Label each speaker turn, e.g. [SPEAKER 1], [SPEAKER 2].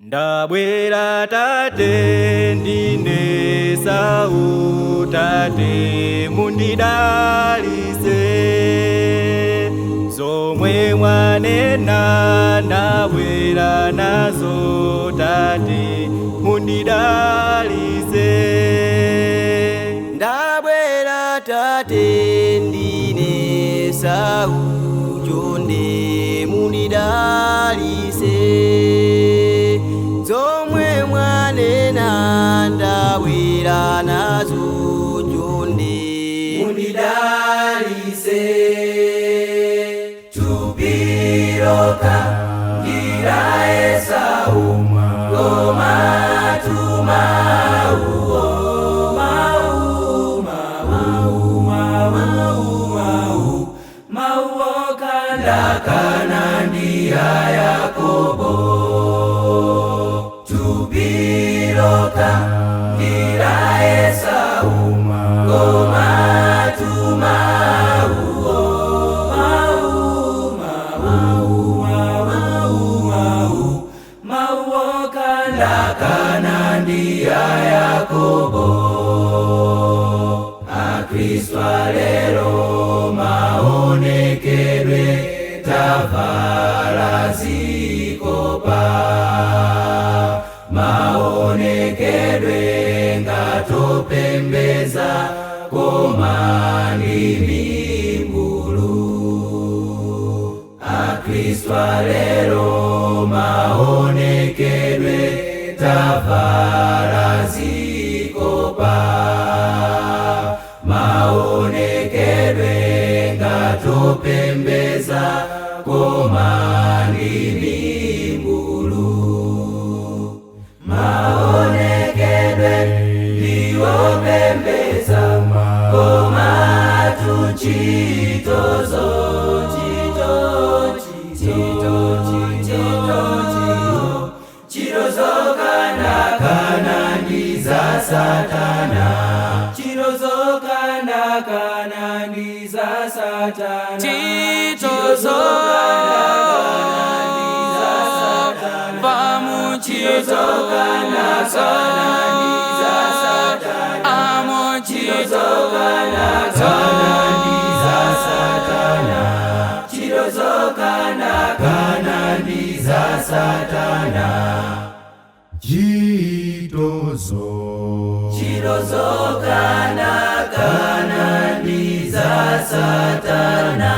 [SPEAKER 1] Ndabwera tate ndine Esau tate mundidalitse zomwe mwanena ndabwera nazo tate mundidalitse. Ndabwera tate ndine Esau chonde mundidalitse zomwe mwanena ndabwera nazo chonde mundidalitse. Tupiroka ngira Esau ngoma tumauo kandakana ndia Yakobo. Tupiroka ngira Esau ngoma tumauo kandakana ndia Yakobo. Akristo lero maonekedwe tavala zikopa maonekedwe ngatopembeza koma ndimi mbulu. Akristo lero maonekedwe tavala zikopa maonekedwe ngatopembeza koma ndimi mbulu. Maonekedwe ndiwopembeza koma tuchitozo chirozokana ndiza Satana chirozokana ndiza Satana chirozokana ndiza Satana chirozokana ndiza Satana chirozokana ndiza Satana.